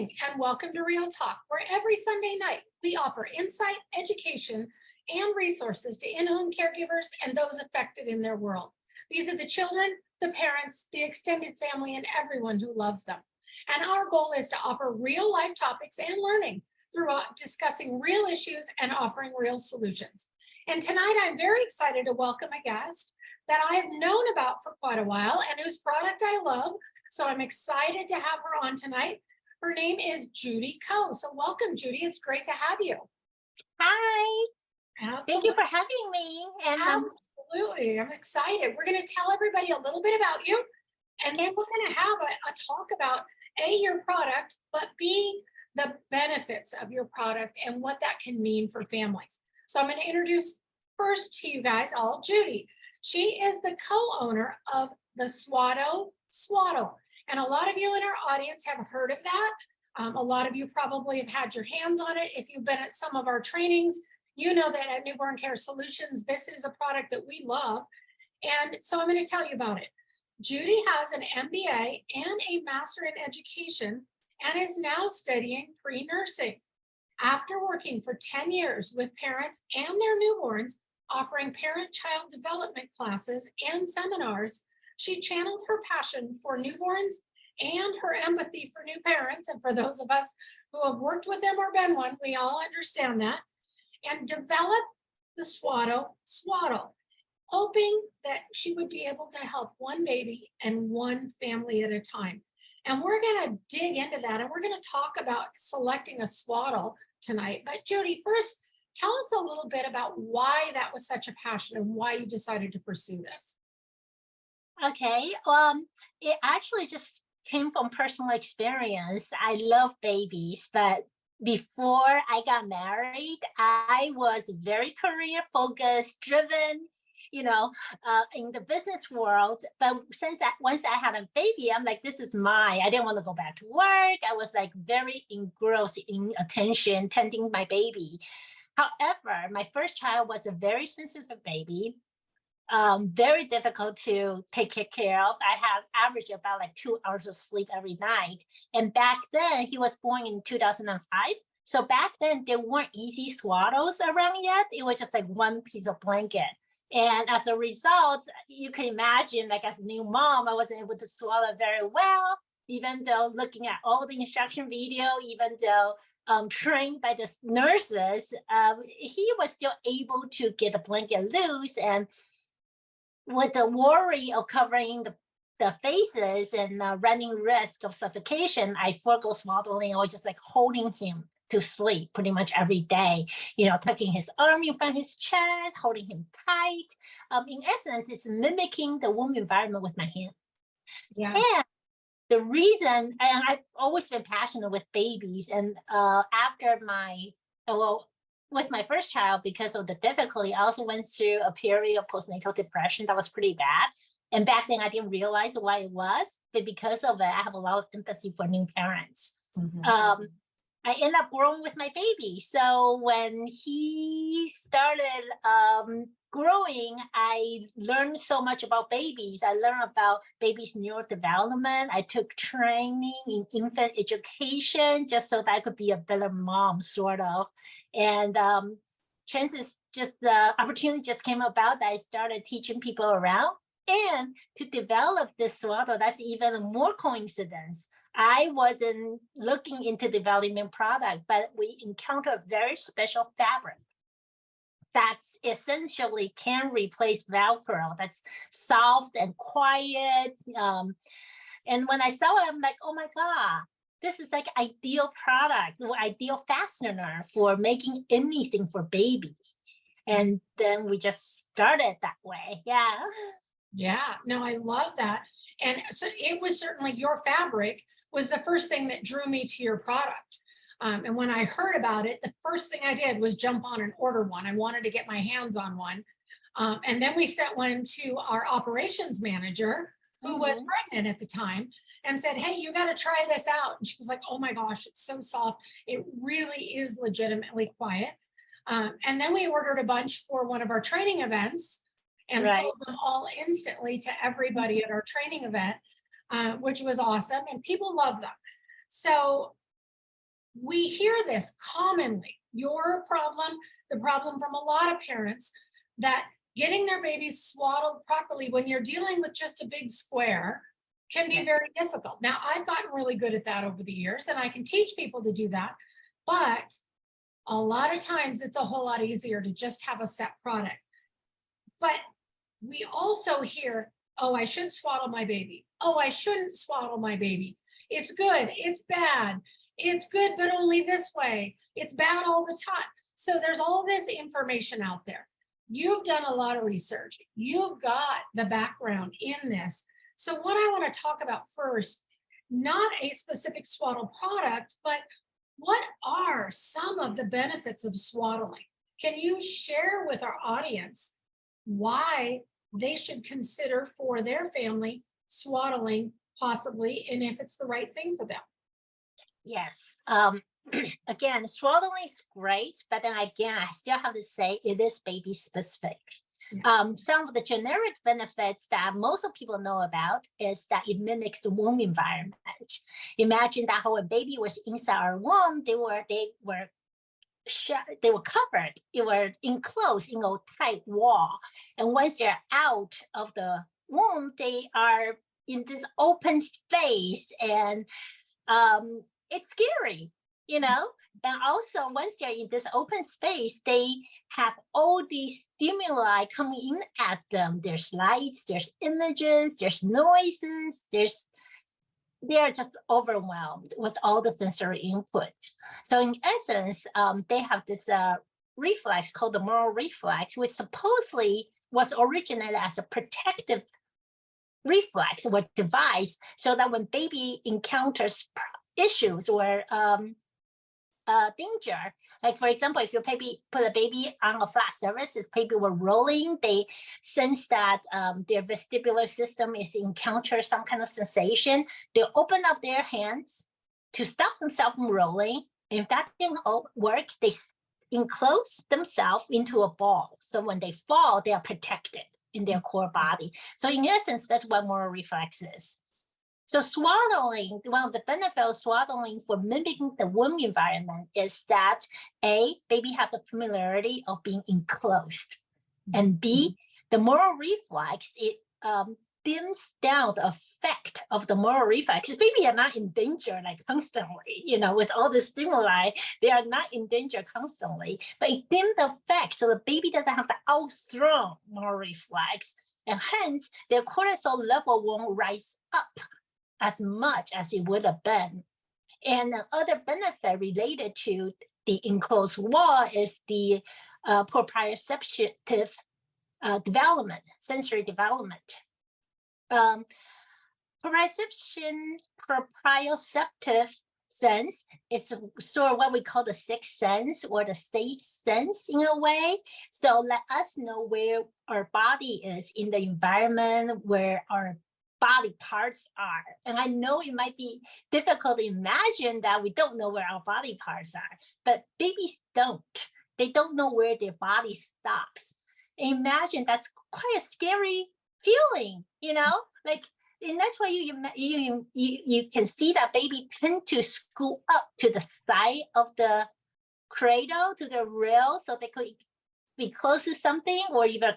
morning and welcome to Real Talk, where every Sunday night we offer insight, education, and resources to in-home caregivers and those affected in their world. These are the children, the parents, the extended family, and everyone who loves them. And our goal is to offer real life topics and learning through discussing real issues and offering real solutions. And tonight I'm very excited to welcome a guest that I have known about for quite a while and whose product I love. So I'm excited to have her on tonight. Her name is Judy Kou. So welcome, Judy. It's great to have you. Hi, thank you Absolutely. for having me. And Absolutely. I'm excited. We're going to tell everybody a little bit about you, and then we're going to have a talk about your product, but B, the benefits of your product and what that can mean for families. So I'm going to introduce first to you guys all Judy. She is the co-owner of the Swaddle. And a lot of you in our audience have heard of that. A lot of you probably have had your hands on it. If you've been at some of our trainings, you know that at Newborn Care Solutions, this is a product that we love. And so I'm going to tell you about it. Judy has an MBA and a Master in Education and is now studying pre-nursing. After working for 10 years with parents and their newborns, offering parent-child development classes and seminars, she channeled her passion for newborns and her empathy for new parents. And for those of us who have worked with them or been one, we all understand that, and developed the Swaddle, hoping that she would be able to help one baby and one family at a time. And we're going to dig into that, and we're going to talk about selecting a Swaddle tonight. But Judy, first, tell us a little bit about why that was such a passion and why you decided to pursue this. okay, it actually just came from personal experience. I love babies, but before I got married, I was very career focused, driven, in the business world. But once I had a baby, I'm like, this is mine. I didn't want to go back to work. I was like very engrossed in attention, tending my baby. However, my first child was a very sensitive baby, very difficult to take care of. I have averaged about like 2 hours of sleep every night. And back then, he was born in 2005. So back then, there weren't easy swaddles around yet. It was just like one piece of blanket. And as a result, you can imagine, like as a new mom, I wasn't able to swallow very well, even though looking at all the instruction video, even though trained by the nurses, he was still able to get the blanket loose. And with the worry of covering the faces and running risk of suffocation, I forgo swaddling. I was just like holding him to sleep pretty much every day, tucking his arm in front of his chest, holding him tight. In essence, it's mimicking the womb environment with my hand. Yeah. And the reason, and I've always been passionate with babies, and with my first child, because of the difficulty, I also went through a period of postnatal depression that was pretty bad. And back then I didn't realize why it was, but because of it, I have a lot of empathy for new parents. Mhm. I ended up growing with my baby. So when he started growing, I learned so much about babies. I learned about babies' neurodevelopment. I took training in infant education just so that I could be a better mom, sort of. And the opportunity just came about that I started teaching people around. And to develop this Swado, that's even more coincidence. I wasn't looking into development product, but we encountered a very special fabric that's essentially can replace Velcro. That's soft and quiet. And when I saw it, I'm like, oh my God, this is like ideal product or ideal fastener for making anything for baby. And then we just started that way. Yeah. Yeah, no, I love that. And so it was certainly your fabric was the first thing that drew me to your product. And when I heard about it, the first thing I did was jump on and order one. I wanted to get my hands on one. And then we sent one to our operations manager, who was pregnant at the time, and said, hey, you got to try this out. And she was like, oh my gosh, it's so soft. It really is legitimately quiet. And then we ordered a bunch for one of our training events and Right. sold them all instantly to everybody at our training event, which was awesome. And people love them. So we hear this commonly. Your problem, the problem from a lot of parents, that getting their babies swaddled properly when you're dealing with just a big square can be very difficult. Now, I've gotten really good at that over the years, and I can teach people to do that, but a lot of times it's a whole lot easier to just have a set product. But we also hear, oh, I should swaddle my baby. Oh, I shouldn't swaddle my baby. It's good, it's bad. It's good, but only this way. It's bad all the time. So there's all this information out there. You've done a lot of research. You've got the background in this. So what I want to talk about first, not a specific swaddle product, but what are some of the benefits of swaddling? Can you share with our audience why they should consider for their family swaddling possibly, and if it's the right thing for them? Yes. Again, swaddling is great, but then again, I still have to say it is baby specific. Some of the generic benefits that most of people know about is that it mimics the womb environment. Imagine that when a baby was inside our womb, they were covered, they were enclosed in a tight wall. And once they're out of the womb, they are in this open space, and it's scary, you know? And also, once they're in this open space, they have all these stimuli coming in at them. There's lights, there's images, there's noises, they're just overwhelmed with all the sensory input. So in essence, they have this reflex called the moral reflex, which supposedly was originated as a protective reflex or device, so that when baby encounters issues or danger, like for example, if your baby put a baby on a flat surface, if baby were rolling, they sense that their vestibular system is encounter some kind of sensation. They open up their hands to stop themselves from rolling. If that didn't work, they enclose themselves into a ball. So when they fall, they are protected in their core body. So in essence, that's what moral reflex is. So swaddling, one of the benefits of swaddling for mimicking the womb environment is that A, baby have the familiarity of being enclosed, and B, the moral reflex, it dims down the effect of the moral reflex. Baby are not in danger like constantly, you know, with all the stimuli, they are not in danger constantly, but it dims the effect so the baby doesn't have the outthrown moral reflex, and hence their cortisol level won't rise up as much as it would have been. And another benefit related to the enclosed wall is the proprioceptive development, sensory development. Proprioceptive sense is sort of what we call the sixth sense or the sage sense in a way. So let us know where our body is in the environment, where our body parts are. And I know it might be difficult to imagine that we don't know where our body parts are, but babies don't. They don't know where their body stops. Imagine that's quite a scary feeling, you know? Like, and that's why you can see that baby tend to scoot up to the side of the cradle, to the rail, so they could be close to something, or even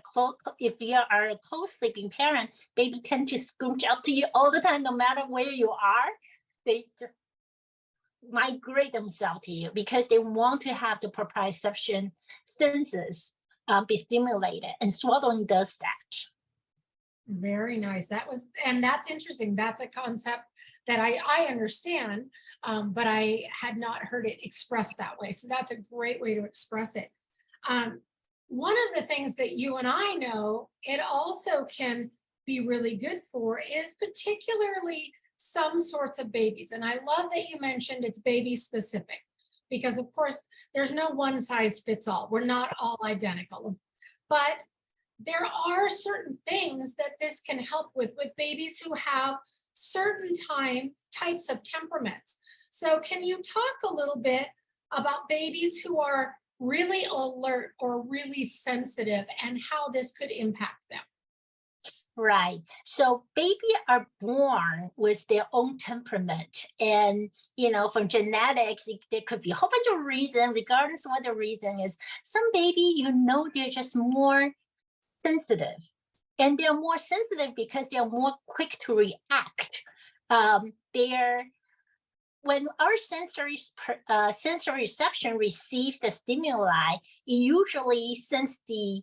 if you are a co-sleeping parent, baby tend to scooch up to you all the time, no matter where you are. They just migrate themselves to you because they want to have the proprioception senses be stimulated, and swaddling does that. Very nice. And that's interesting. That's a concept that I understand, but I had not heard it expressed that way. So that's a great way to express it. One of the things that you and I know it also can be really good for is particularly some sorts of babies. And I love that you mentioned it's baby specific, because of course there's no one size fits all. We're not all identical, but there are certain things that this can help with babies who have certain types of temperaments. So can you talk a little bit about babies who are really alert or really sensitive and how this could impact them? Right. So baby are born with their own temperament. And, from genetics, there could be a whole bunch of reasons, regardless of what the reason is. Some baby, they're just more sensitive. And they're more sensitive because they're more quick to react. They're when our sensory reception receives the stimuli, it usually sends the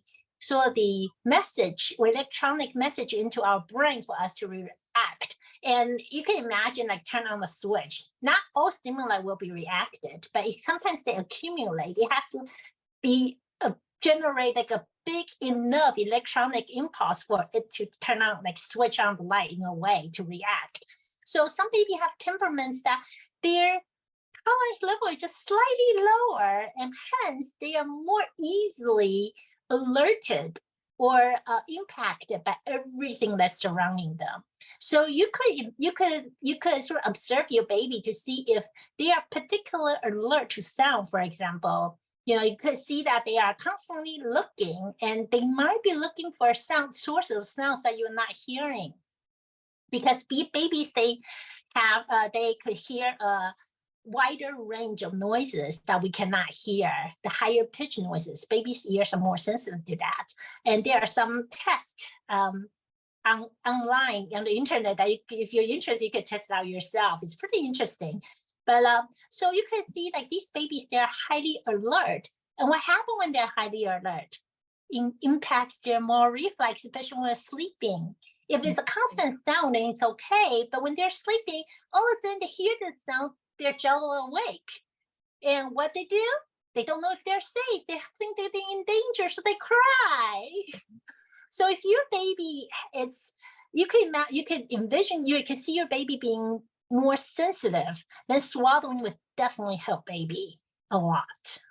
message or electronic message into our brain for us to react. And you can imagine like turn on the switch. Not all stimuli will be reacted, but sometimes they accumulate. It has to be generate like a big enough electronic impulse for it to turn on, like switch on the light in a way to react. So some baby have temperaments that their tolerance level is just slightly lower, and hence they are more easily alerted or impacted by everything that's surrounding them. So you could sort of observe your baby to see if they are particularly alert to sound, for example. You could see that they are constantly looking, and they might be looking for sources of sounds that you're not hearing. Because babies, they could hear a wider range of noises that we cannot hear, the higher pitch noises. Babies' ears are more sensitive to that. And there are some tests online on the internet that if you're interested, you can test it out yourself. It's pretty interesting. But so you can see like these babies, they're highly alert. And what happens when they're highly alert? Impacts their motor reflex, especially when they're sleeping. If it's a constant sound, then it's okay. But when they're sleeping, all of a sudden they hear the sound, they're jolly awake. And what they do? They don't know if they're safe. They think they're in danger, so they cry. So if your baby is, you can envision, you can see your baby being more sensitive, then swaddling would definitely help baby a lot.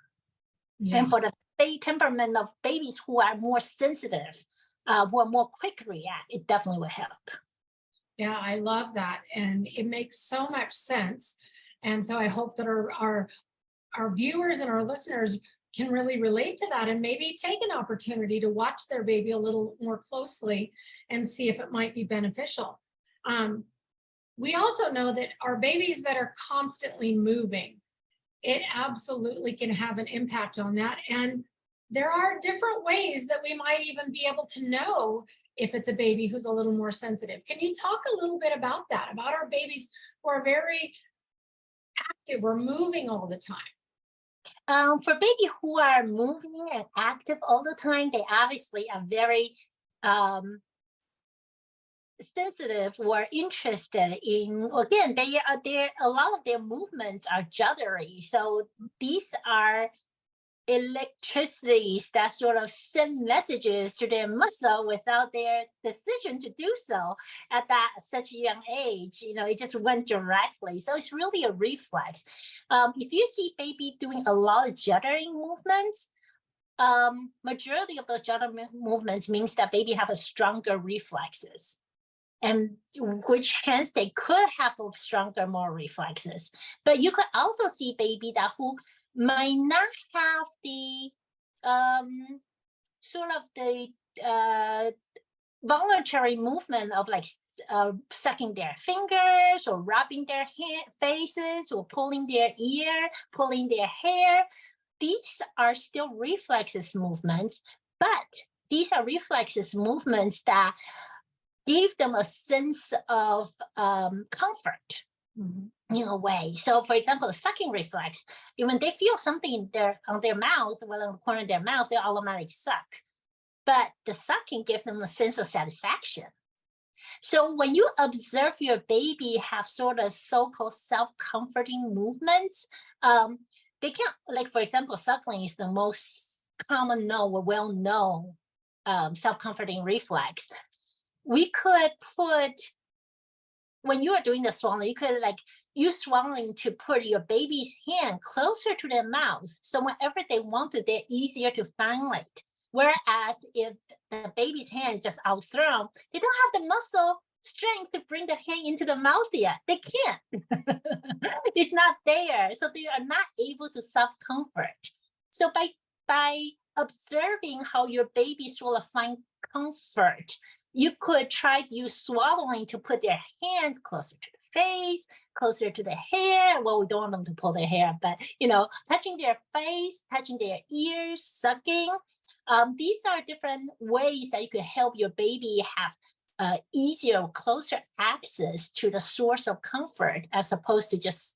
Yeah. And for the temperament of babies who are more sensitive, who are more quick to react, it definitely will help. Yeah, I love that. And it makes so much sense. And so I hope that our viewers and our listeners can really relate to that and maybe take an opportunity to watch their baby a little more closely and see if it might be beneficial. We also know that our babies that are constantly moving, it absolutely can have an impact on that. And there are different ways that we might even be able to know if it's a baby who's a little more sensitive. Can you talk a little bit about that, about our babies who are very active or moving all the time? For babies who are moving and active all the time, they obviously are very sensitive or interested in, again, a lot of their movements are juddery. So these are electricities that sort of send messages to their muscle without their decision to do so at such a young age. It just went directly. So it's really a reflex. If you see baby doing a lot of juddering movements, majority of those juddering movements means that baby have a stronger reflexes, and which hence they could have a stronger more reflexes. But you could also see baby that who might not have the sort of the voluntary movement of like sucking their fingers or rubbing their faces or pulling their ear, pulling their hair. These are still reflexes movements, but these are reflexes movements that give them a sense of comfort. Mm-hmm. In a way. So for example, the sucking reflex, when they feel something on their mouth, well, on the corner of their mouth, they automatically suck. But the sucking gives them a sense of satisfaction. So when you observe your baby have sort of so-called self-comforting movements, they can, like for example, suckling is the most common known or well-known self-comforting reflex. We could put, when you are doing the swallowing, you could use swallowing to put your baby's hand closer to their mouth. So whenever they want to, they're easier to find it. Whereas if the baby's hand is just outthrown, they don't have the muscle strength to bring the hand into the mouth yet. They can't. It's not there. So they are not able to self-comfort. So by observing how your baby sort of find comfort you could try to use swaddling to put their hands closer to the face, closer to the hair. Well, we don't want them to pull their hair, but touching their face, touching their ears, sucking. These are different ways that you could help your baby have easier, closer access to the source of comfort, as opposed to just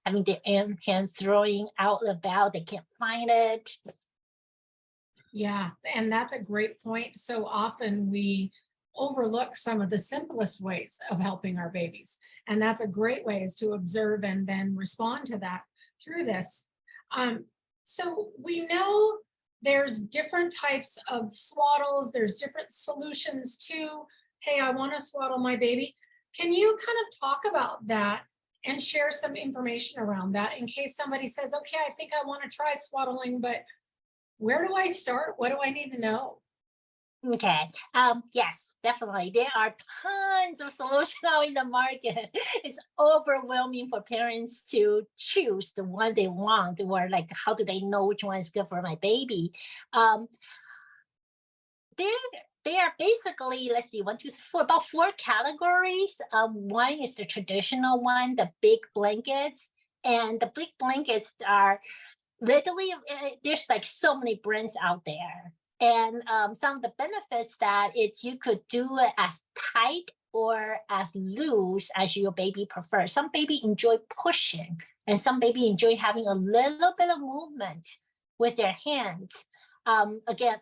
having their hands throwing out about, they can't find it. Yeah, and that's a great point. So often we overlook some of the simplest ways of helping our babies. And that's a great way, is to observe and then respond to that through this. So we know there's different types of swaddles, there's different solutions to, hey, I want to swaddle my baby. Can you kind of talk about that and share some information around that in case somebody says, okay, I think I want to try swaddling, but where do I start? What do I need to know? Okay. Yes, definitely. There are tons of solutions out in the market. It's overwhelming for parents to choose the one they want, or like, how do they know which one is good for my baby? They are basically, let's see, 1, 2, 3, 4, about 4 categories. One is the traditional one, the big blankets, and the big blankets are readily, there's like so many brands out there. And some of the benefits that it's, you could do it as tight or as loose as your baby prefers. Some baby enjoy pushing, and some baby enjoy having a little bit of movement with their hands. Again,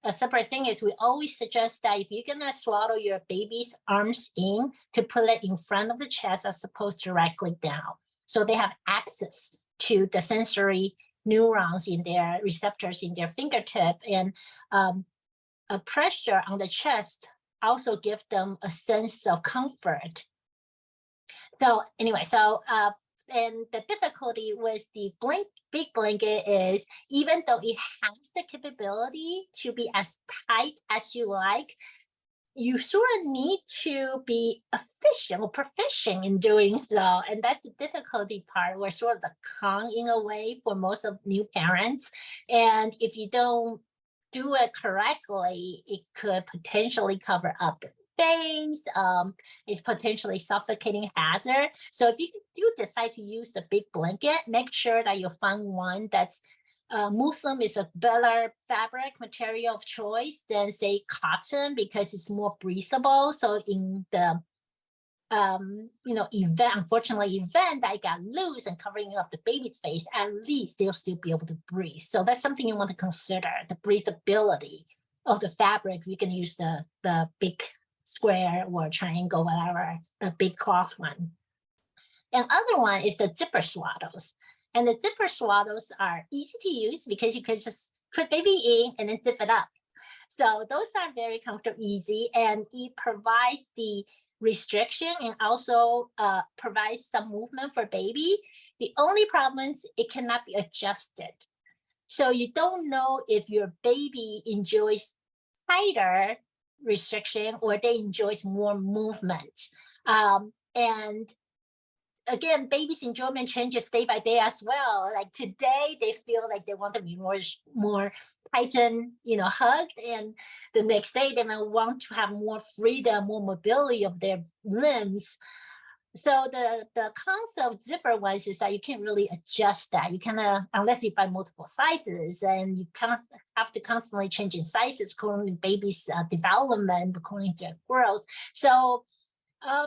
a separate thing is, we always suggest that if you're gonna swaddle your baby's arms in, to put it in front of the chest as opposed to directly down, so they have access to the sensory neurons in their receptors in their fingertip, and a pressure on the chest also give them a sense of comfort. So anyway, and the difficulty with the big blanket is, even though it has the capability to be as tight as you like, you sort of need to be efficient or proficient in doing so. And that's the difficulty part. We're sort of the con in a way for most of new parents. And if you don't do it correctly, it could potentially cover up the face. It's potentially suffocating hazard. So if you do decide to use the big blanket, make sure that you find one that's Muslim is a better fabric material of choice than, say, cotton, because it's more breathable. So in the unfortunately event that got loose and covering up the baby's face, at least they'll still be able to breathe. So that's something you want to consider, the breathability of the fabric. You can use the big square or triangle, whatever, a big cloth one. And other one is the zipper swaddles. And the zipper swaddles are easy to use because you can just put baby in and then zip it up. So those are very comfortable, easy, and it provides the restriction and also provides some movement for baby. The only problem is it cannot be adjusted. So you don't know if your baby enjoys tighter restriction or they enjoys more movement. And again, baby's enjoyment changes day by day as well. Like today, they feel like they want to be more tightened, hugged, and the next day they might want to have more freedom, more mobility of their limbs. So the concept of zipper ones is that you can't really adjust that. You kind of, unless you buy multiple sizes, and you kind of have to constantly change in sizes according to baby's development, according to their growth. So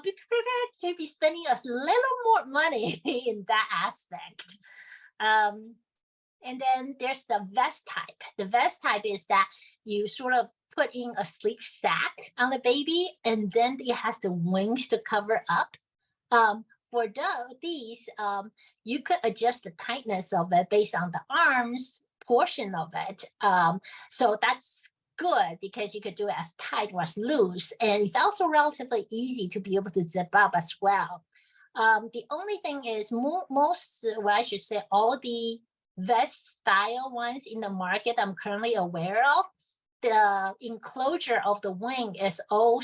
be prepared to be spending a little more money in that aspect. And then there's the vest type. The vest type is that you sort of put in a sleep sack on the baby, and then it has the wings to cover up. For these, you could adjust the tightness of it based on the arms portion of it. So that's good because you could do it as tight or as loose, and it's also relatively easy to be able to zip up as well. The only thing is I should say all the vest style ones in the market I'm currently aware of, the enclosure of the wing is all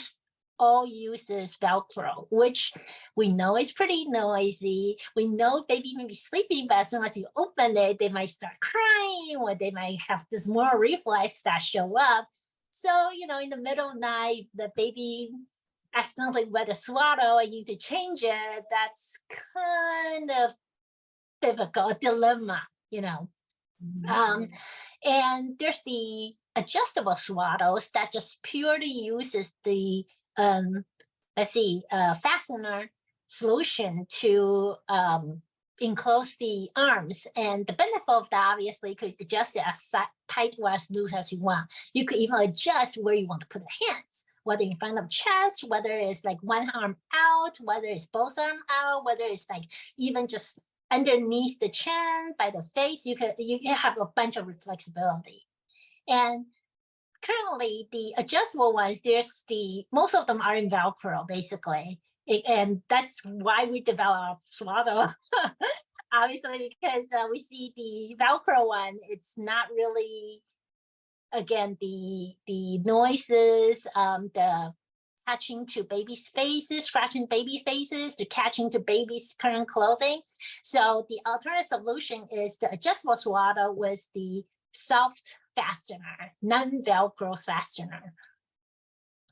uses Velcro, which we know is pretty noisy. We know baby may be sleeping, but as soon as you open it, they might start crying, or they might have this more reflex that show up. So, in the middle of the night, the baby accidentally wet a swaddle, I need to change it. That's kind of difficult, dilemma. Um, and there's the adjustable swaddles that just purely uses the fastener solution to enclose the arms. And the benefit of that, obviously, you could adjust it as tight or as loose as you want. You could even adjust where you want to put the hands, whether in front of chest, whether it's like one arm out, whether it's both arm out, whether it's like even just underneath the chin by the face. You have a bunch of flexibility. And currently the adjustable ones, most of them are in Velcro basically. And that's why we developed Swado. Obviously, because we see the Velcro one, it's not really, again, the noises, the touching to baby's faces, scratching baby's faces, the catching to baby's current clothing. So the alternative solution is the adjustable swaddle with the soft fastener, non-Velcro fastener.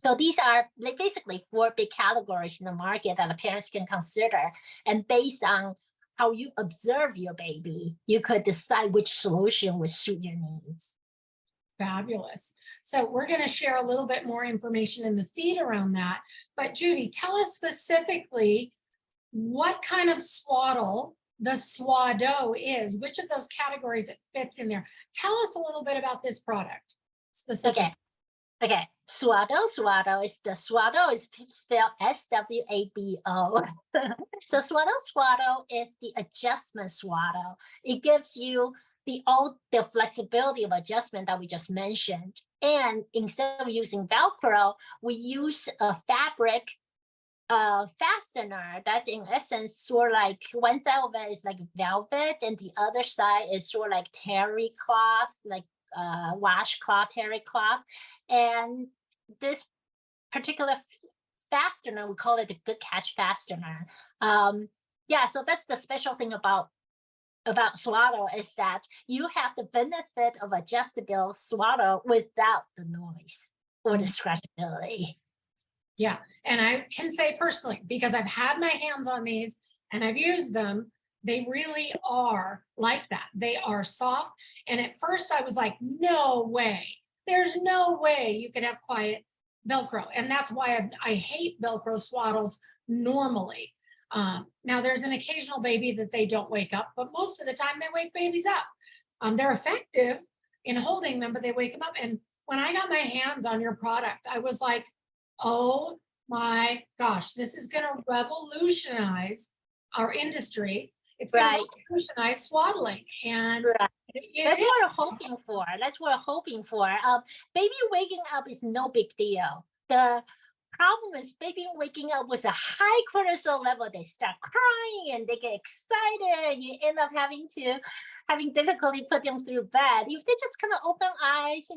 So these are basically 4 big categories in the market that the parents can consider. And based on how you observe your baby, you could decide which solution would suit your needs. Fabulous. So we're going to share a little bit more information in the feed around that. But Judy, tell us specifically what kind of swaddle the Swado is, which of those categories it fits in there. Tell us a little bit about this product specifically. Okay. Swado is spelled SWABO. So Swado is the adjustment swaddle. It gives you all the flexibility of adjustment that we just mentioned. And instead of using Velcro, we use a fabric fastener that's in essence sort of like one side of it is like velvet and the other side is sort of like terry cloth, like washcloth, terry cloth. And this particular fastener, we call it the good catch fastener. Yeah, so that's the special thing about Swado is that you have the benefit of adjustable Swado without the noise or the scratchability. Yeah, and I can say personally, because I've had my hands on these and I've used them, they really are like that. They are soft. And at first I was like, no way. There's no way you can have quiet Velcro. And that's why I hate Velcro swaddles normally. Now there's an occasional baby that they don't wake up, but most of the time they wake babies up. They're effective in holding them, but they wake them up. And when I got my hands on your product, I was like, oh my gosh, this is going to revolutionize our industry. It's going to revolutionize swaddling. And that's what we're hoping for. Baby waking up is no big deal. The problem is baby waking up with a high cortisol level. They start crying and they get excited and you end up having difficulty putting them through bed. If they just kind of open eyes,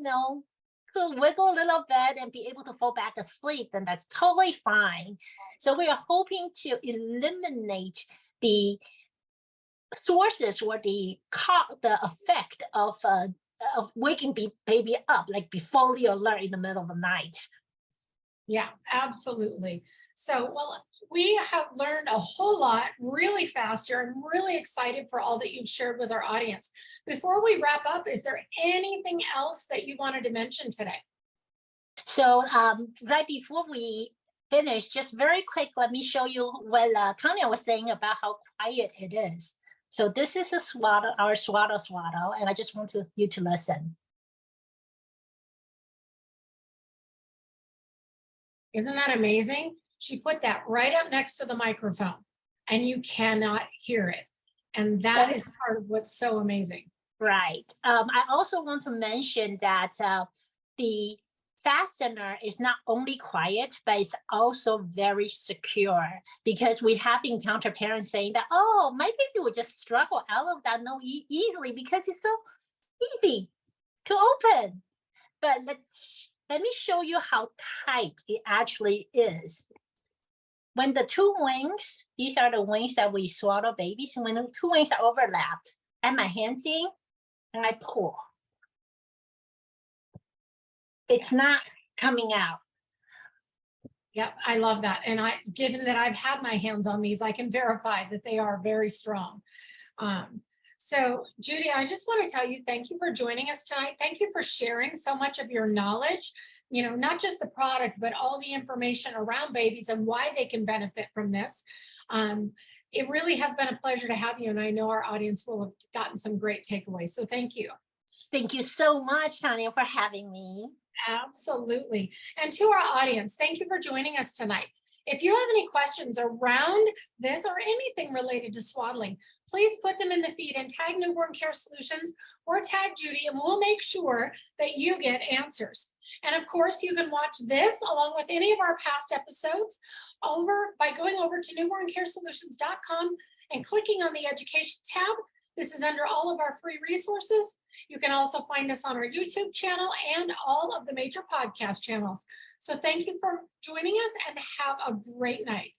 could wiggle a little bit and be able to fall back asleep, then that's totally fine. So we are hoping to eliminate the sources or the effect of waking baby up, like be fully alert in the middle of the night. Yeah, absolutely. So, well, we have learned a whole lot really fast here. I'm really excited for all that you've shared with our audience. Before we wrap up, is there anything else that you wanted to mention today? So right before we finish, just very quick, let me show you what Tanya was saying about how quiet it is. So this is our Swado, and I just want you to listen. Isn't that amazing? She put that right up next to the microphone and you cannot hear it. And that is part of what's so amazing. Right. I also want to mention that the fastener is not only quiet, but it's also very secure, because we have encountered parents saying that, oh, my baby would just struggle out of that easily because it's so easy to open. But let me show you how tight it actually is. When the 2 wings, these are the wings that we swaddle babies, and when the 2 wings are overlapped, I have my hands in and I pull. It's not coming out. Yep, I love that. And given that I've had my hands on these, I can verify that they are very strong. So Judy, I just want to tell you, thank you for joining us tonight. Thank you for sharing so much of your knowledge, not just the product, but all the information around babies and why they can benefit from this. It really has been a pleasure to have you. And I know our audience will have gotten some great takeaways. So thank you. Thank you so much, Tanya, for having me. Absolutely. And to our audience, thank you for joining us tonight. If you have any questions around this or anything related to swaddling, please put them in the feed and tag Newborn Care Solutions or tag Judy, and we'll make sure that you get answers. And of course, you can watch this along with any of our past episodes by going over to newborncaresolutions.com and clicking on the education tab. This is under all of our free resources. You can also find us on our YouTube channel and all of the major podcast channels. So thank you for joining us and have a great night.